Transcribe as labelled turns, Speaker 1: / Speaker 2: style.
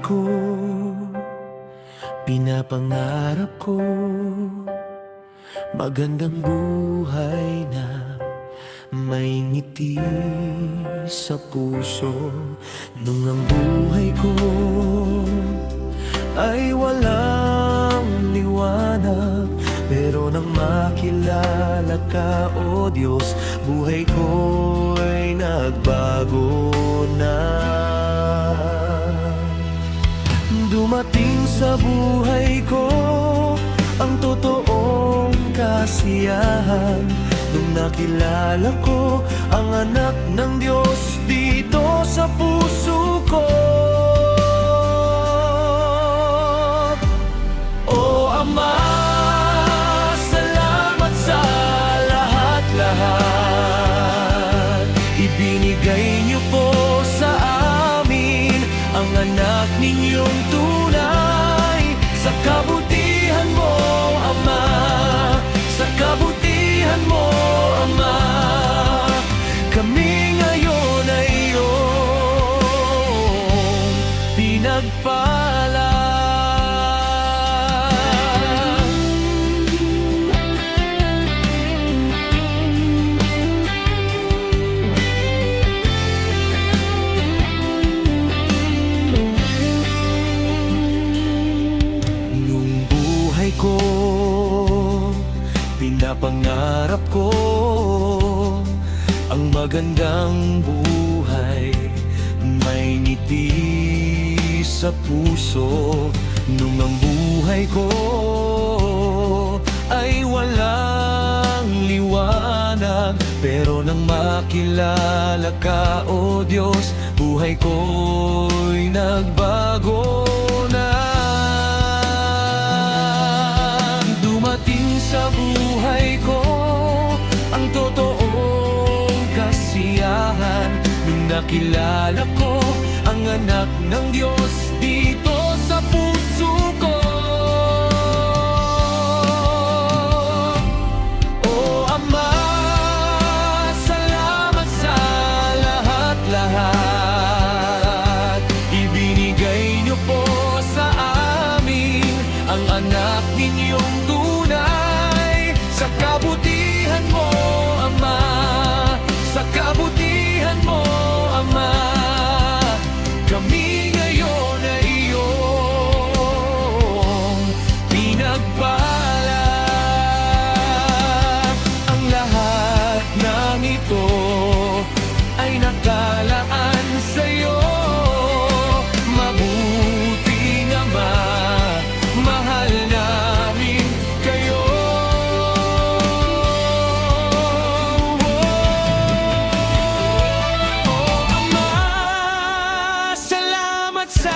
Speaker 1: ko, pinapangarap ko, magandang buhay na may ngiti sa puso. Nung ang buhay ko ay walang liwanag, pero nang makilala ka, o Diyos, buhay ko'y nagbago na. Dumating sa buhay ko ang totoong kasiyahan, nung nakilala ko ang anak ng Diyos dito sa puso ko. O Ama, salamat sa lahat-lahat. Ibinigay niyo po sa amin ang anak ninyong tunay. Sa kabutihan mo, Ama, sa kabutihan mo, Ama, kami ngayon ay iyong pinagpala. Ko, pinapangarap ko ang magandang buhay, may ngiti sa puso. Nung ang buhay ko ay walang liwanag, pero nang makilala ka, o Diyos, buhay ko'y nagbago na. Sa buhay ko ang totoong kasiyahan, nung nakilala ko ang anak ng Diyos dito sa puso ko. O Ama, salamat sa lahat-lahat. Ibinigay niyo po sa amin ang anak ninyong tunay. Sa kabutihan mo, Ama, sa kabutihan mo, Ama, kami ngayon ay iyong pinagpala. Ang lahat ng ito ay nakalaan sa'yo. Mabuting Ama, mahal namin kayo. Sa